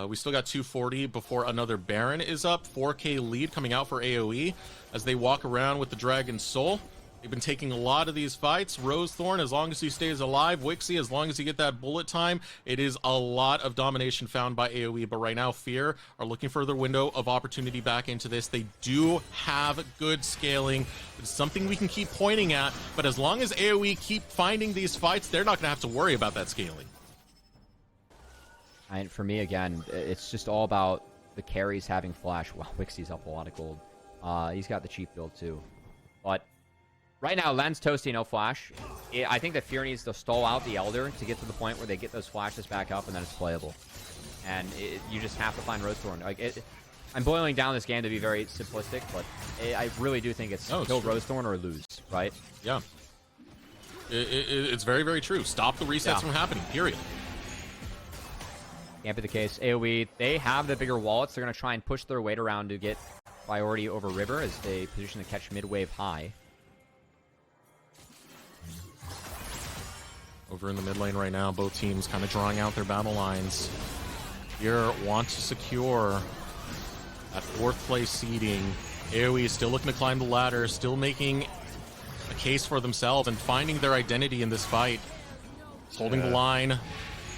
We still got 240 before another Baron is up. 4K lead coming out for AOE as they walk around with the Dragon Soul. They've been taking a lot of these fights. Rosethorn, as long as he stays alive. Wixie, as long as you get that bullet time. It is a lot of domination found by AOE, but right now Fear are looking for their window of opportunity back into this. They do have good scaling. It's something we can keep pointing at, but as long as AOE keep finding these fights, they're not going to have to worry about that scaling. And for me, again, it's just all about the carries having flash. Wow, Wixie's up a lot of gold. He's got the cheap build too. But right now, Lens, Toasty, no flash. I think that Fear needs to stall out the Elder to get to the point where they get those flashes back up and then it's playable. And you just have to find Rosethorn. I'm boiling down this game to be very simplistic, but I really do think it's kill Rosethorn or lose, right? Yeah. It's very, very true. Stop the resets from happening, period. Can't be the case. AOE, they have the bigger wallets. They're going to try and push their weight around to get priority over River as they position to catch mid-wave high. Over in the mid lane right now, both teams kind of drawing out their battle lines. Here want to secure that 4th place seeding. AOE is still looking to climb the ladder, still making a case for themselves and finding their identity in this fight. Holding the line.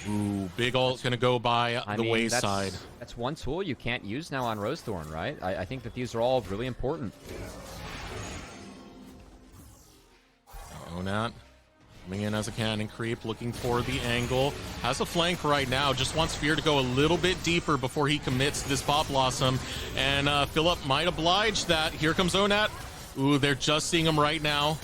Ooh, big ult going to go by the wayside. That's one tool you can't use now on Rosethorn, right? I think that these are all really important. Onat coming in as a cannon creep, looking for the angle. Has a flank right now, just wants Fear to go a little bit deeper before he commits this Pop Blossom. And Phillip might oblige that. Here comes Onat. Ooh, they're just seeing him right now.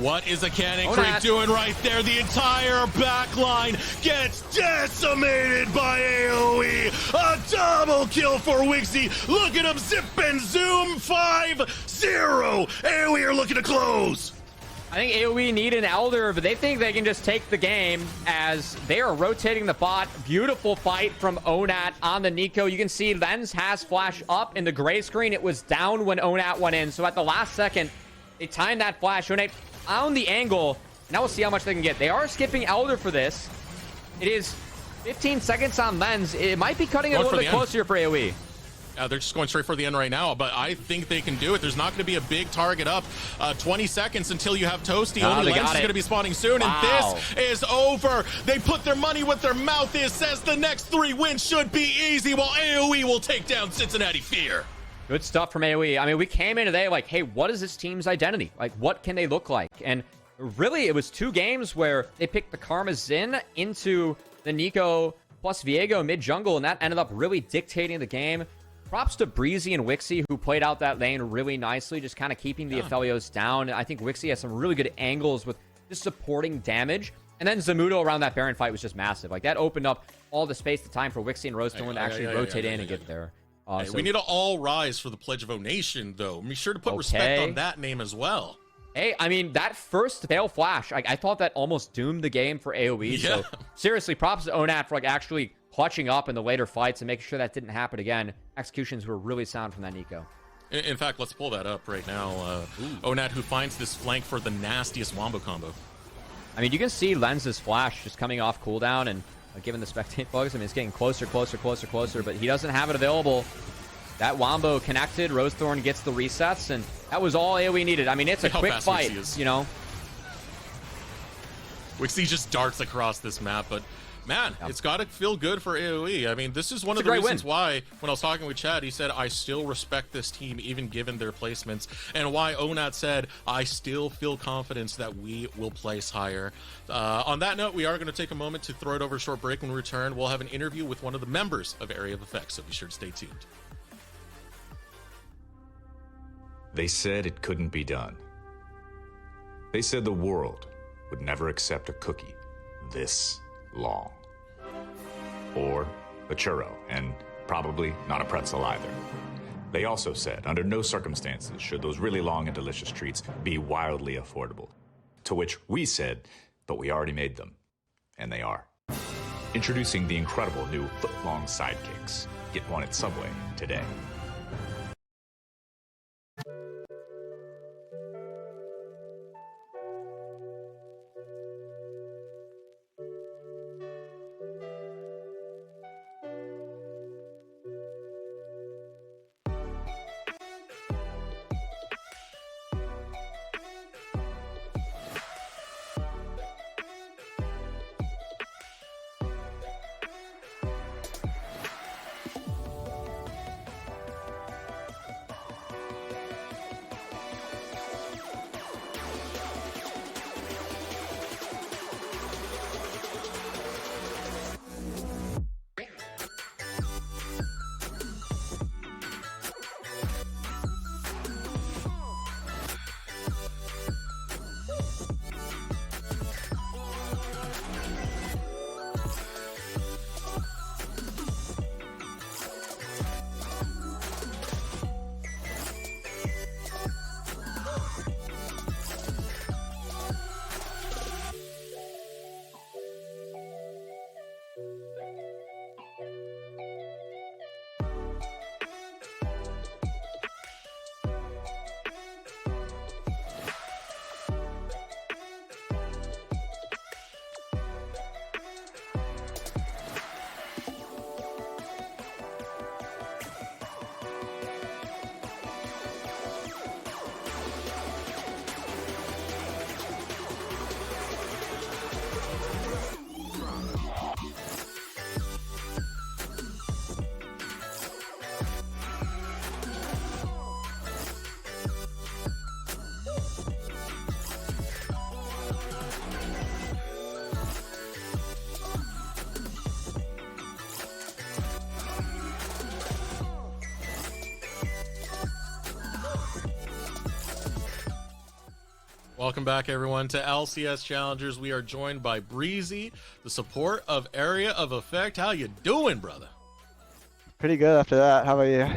What is a Cannon Oh, Creek not. doing right there? The entire back line gets decimated by AOE. A double kill for Wixie. Look at him zip and zoom. 5-0. AOE are looking to close. I think AOE need an Elder, but they think they can just take the game as they are rotating the bot. Beautiful fight from Onat on the Nico. You can see Lens has flash up in the gray screen. It was down when Onat went in. So at the last second, they timed that flash. Onat found the angle. Now we'll see how much they can get. They are skipping Elder for this. It is 15 seconds on Lens. It might be cutting it a little bit closer for AOE. They're just going straight for the end right now, but I think they can do it. There's not going to be a big target up. 20 seconds until you have Toasty. Only Lens is going to be spawning soon, and this is over. They put their money where their mouth is, says the next 3 wins should be easy, while AOE will take down Cincinnati Fear. Good stuff from AOE. I mean, we came in today like, hey, what is this team's identity? Like, what can they look like? And really, it was 2 games where they picked the Karma Xin into the Nico plus Viego mid-jungle, and that ended up really dictating the game. Props to Breezy and Wixie, who played out that lane really nicely, just kind of keeping the Aphelios down. I think Wixie has some really good angles with just supporting damage. And then Zamudo around that Baron fight was just massive. Like, that opened up all the space, the time for Wixie and Rosethorn to actually rotate in and get there. Hey, so we need to all rise for the Pledge of O-Nation, though. Be sure to put respect on that name as well. Hey, I mean, that first fail flash, I thought that almost doomed the game for AOE. Yeah. So, seriously, props to Onat for, like, actually clutching up in the later fights and making sure that didn't happen again. Executions were really sound from that Nico. In fact, let's pull that up right now. Onat, who finds this flank for the nastiest wombo combo. I mean, you can see Lens's flash just coming off cooldown and given the spectate bugs, I mean, it's getting closer, but he doesn't have it available. That wombo connected. Rosethorn gets the resets, and that was all AOE needed. I mean, it's a quick fight, you know? Wixie just darts across this map, but man, it's got to feel good for AOE. I mean, this is one of the reasons why, when I was talking with Chad, he said, I still respect this team, even given their placements, and why Onat said, I still feel confidence that we will place higher. On that note, we are going to take a moment to throw it over a short break. When we return, we'll have an interview with one of the members of Area of Effect, so be sure to stay tuned. They said it couldn't be done. They said the world would never accept a cookie this long. Or a churro, and probably not a pretzel either. They also said, under no circumstances should those really long and delicious treats be wildly affordable. To which we said, but we already made them. And they are. Introducing the incredible new foot-long sidekicks. Get one at Subway today. Welcome back, everyone, to LCS Challengers. We are joined by Breezy, the support of Area of Effect. How you doing, brother? Pretty good after that. How about you?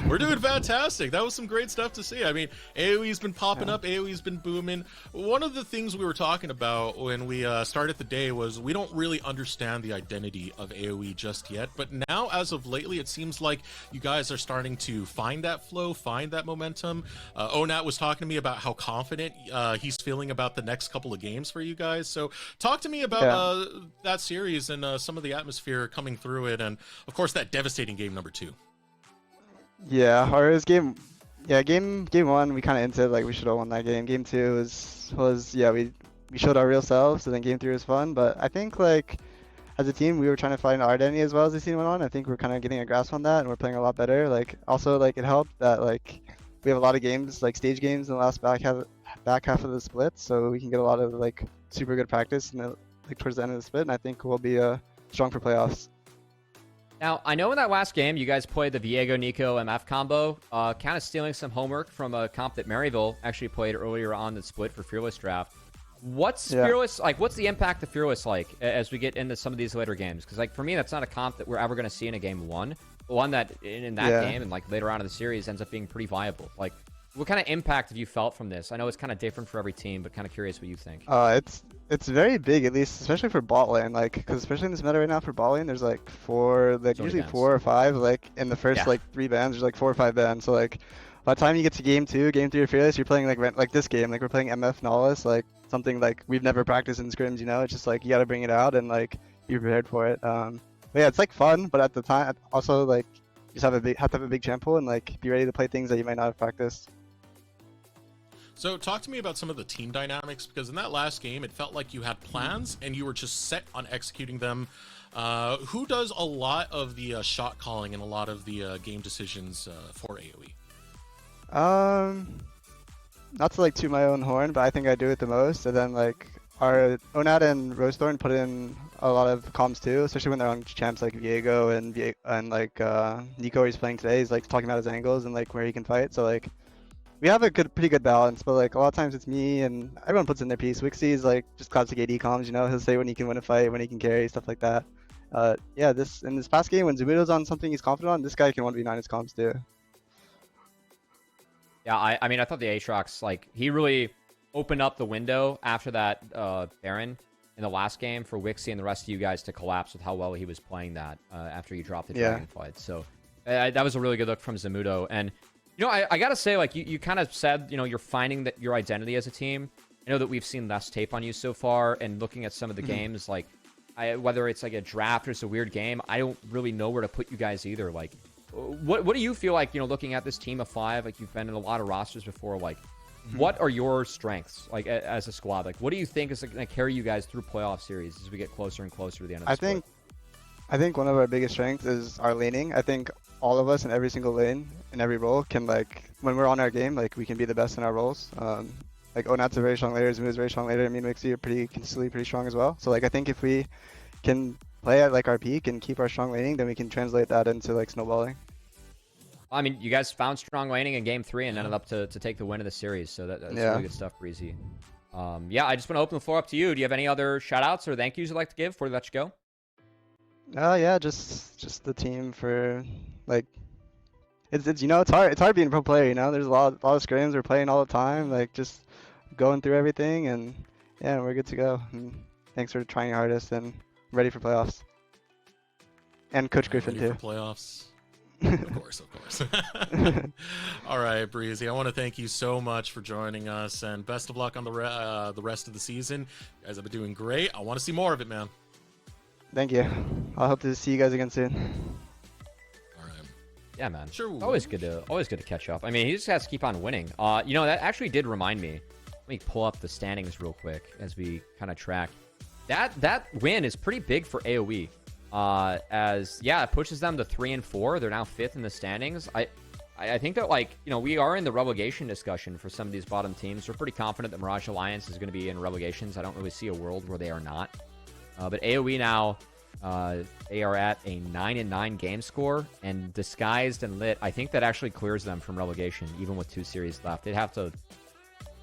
We're doing fantastic. That was some great stuff to see. I mean, AOE's been popping up. AOE's been booming. One of the things we were talking about when we started the day was we don't really understand the identity of AOE just yet. But now, as of lately, it seems like you guys are starting to find that flow, find that momentum. Onat was talking to me about how confident he's feeling about the next couple of games for you guys. So talk to me about that series and some of the atmosphere coming through it. And, of course, that devastating game number 2. Yeah, or it was game one we kind of hinted like we should have won that game. Game 2 was we showed our real selves, and then game 3 was fun. But I think like as a team we were trying to find our identity as well as the season went on. I think we're kind of getting a grasp on that, and we're playing a lot better. Like also like it helped that like we have a lot of games like stage games in the last back half of the split, so we can get a lot of like super good practice like towards the end of the split, and I think we'll be strong for playoffs. Now, I know in that last game, you guys played the Viego Nico MF combo, kind of stealing some homework from a comp that Maryville actually played earlier on the split for Fearless Draft. What's Fearless like? What's the impact of Fearless like as we get into some of these later games? Because like for me, that's not a comp that we're ever going to see in a game 1. The one that in that game and like later on in the series ends up being pretty viable. Like, what kind of impact have you felt from this? I know it's kind of different for every team, but kind of curious what you think. It's very big, at least, especially for bot lane. Like, because especially in this meta right now for bot lane, there's like usually 4 or 5. Like in the first like 3 bans, there's like 4 or 5 bans. So like, by the time you get to game 2, game 3 of Fearless, you're playing like this game. Like we're playing MF Nollis, like something like we've never practiced in scrims. You know, it's just like you got to bring it out and like be prepared for it. But yeah, it's like fun, but at the time also like you just have to have a big champ pool and like be ready to play things that you might not have practiced. So talk to me about some of the team dynamics, because in that last game, it felt like you had plans and you were just set on executing them. Who does a lot of the shot calling and a lot of the game decisions for AOE? Not to like toot my own horn, but I think I do it the most. And then like our Onat and Rosethorn put in a lot of comms too, especially when they're on champs like Viego and like Nico he's playing today. He's like talking about his angles and like where he can fight. So like we have a pretty good balance, but like a lot of times it's me and everyone puts in their piece. Wixie is like just classic AD comms, you know. He'll say when he can win a fight, when he can carry, stuff like that. Yeah, in this past game when Zubido's on something he's confident on, this guy can 1v9 his comms too. Yeah, I mean, I thought the Aatrox, like, he really opened up the window after that Baron in the last game for Wixie and the rest of you guys to collapse with how well he was playing that after you dropped the Dragon fight. So that was a really good look from Zamudo. And you know, I gotta say, like, you kind of said, you know, you're finding that your identity as a team. I know that we've seen less tape on you so far, and looking at some of the games, like, whether it's like a draft or it's a weird game, I don't really know where to put you guys either. Like, what do you feel like, you know, looking at this team of 5, like, you've been in a lot of rosters before, like, what are your strengths, like, as a squad? Like, what do you think is going to carry you guys through playoff series as we get closer and closer to the end of the split? I think one of our biggest strengths is our laning. I think all of us in every single lane, in every role, can, like, when we're on our game, like, we can be the best in our roles. Like, Onat's a very strong laner, Zamu's a very strong laner, and me and Wixie are consistently pretty strong as well. So, like, I think if we can play at, like, our peak and keep our strong laning, then we can translate that into, like, snowballing. I mean, you guys found strong laning in Game 3 and ended up to take the win of the series, so that's really good stuff, Breezy. Yeah, I just want to open the floor up to you. Do you have any other shout-outs or thank yous you'd like to give before we let you go? Yeah, just the team for, like, it's you know, it's hard being a pro player, you know. There's a lot of scrims, we're playing all the time, like, just going through everything, and yeah, we're good to go. And thanks for trying your hardest, and ready for playoffs. And Coach Griffin ready too. For playoffs. Of course. All right, Breezy, I want to thank you so much for joining us, and best of luck on the rest of the season. You guys have been doing great. I want to see more of it, man. Thank you. I hope to see you guys again soon. All right. Yeah, man. Sure. Always good to catch up. I mean, he just has to keep on winning. You know, that actually did remind me. Let me pull up the standings real quick as we kind of track. That win is pretty big for AOE. It pushes them to 3 and 4. They're now 5th in the standings. I think that, like, you know, we are in the relegation discussion for some of these bottom teams. We're pretty confident that Mirage Alliance is going to be in relegations. I don't really see a world where they are not. But AOE now, they are at a 9-9 game score, and Disguised and Lit, I think that actually clears them from relegation, even with 2 series left. They'd have to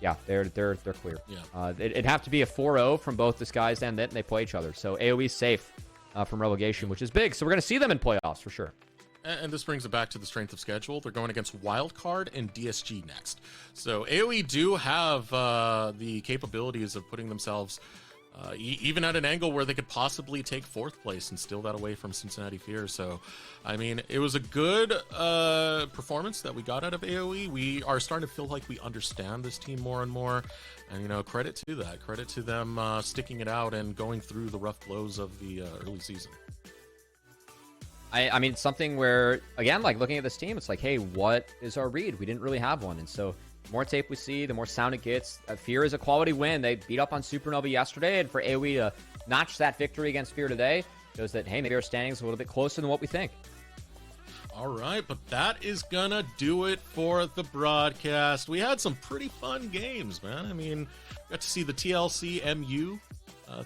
Yeah, they're clear. Yeah. It'd have to be a 4-0 from both the Skies and then they play each other. So AOE's safe from relegation, which is big. So we're going to see them in playoffs for sure. And this brings it back to the strength of schedule. They're going against Wildcard and DSG next. So AOE do have the capabilities of putting themselves even at an angle where they could possibly take 4th place and steal that away from Cincinnati Fear. So, I mean, it was a good performance that we got out of AOE. We are starting to feel like we understand this team more and more. And, you know, credit to that. Credit to them sticking it out and going through the rough blows of the early season. I mean, it's something where, again, like looking at this team, it's like, hey, what is our read? We didn't really have one. And so the more tape we see, the more sound it gets. Fear is a quality win. They beat up on Supernova yesterday, and for AOE to notch that victory against Fear today shows that, hey, maybe our standings a little bit closer than what we think. All right, but that is gonna do it for the broadcast. We had some pretty fun games, man. I mean, got to see the TLC MU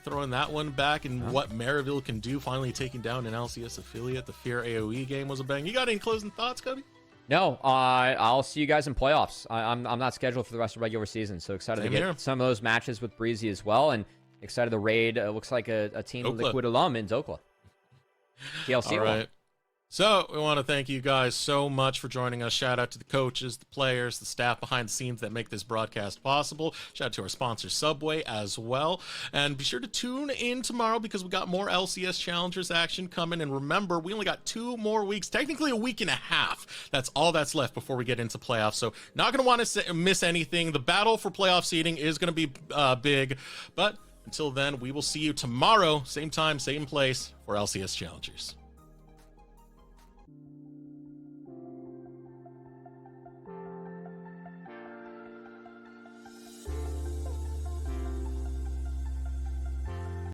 throwing that one back and what Maryville can do, finally taking down an LCS affiliate. The Fear AOE game was a bang. You got any closing thoughts, Cody? No, I'll see you guys in playoffs. I'm not scheduled for the rest of the regular season, so excited Same to get here. some of those matches with Breezy as well, and excited to raid. Looks like a Team Dokla. Liquid alum in Dokla. TLC. All right. So we want to thank you guys so much for joining us. Shout out to the coaches, the players, the staff behind the scenes that make this broadcast possible. Shout out to our sponsor, Subway, as well. And be sure to tune in tomorrow because we got more LCS Challengers action coming. And remember, we only got 2 more weeks, technically a week and a half. That's all that's left before we get into playoffs. So not going to want to miss anything. The battle for playoff seeding is going to be big. But until then, we will see you tomorrow, same time, same place for LCS Challengers.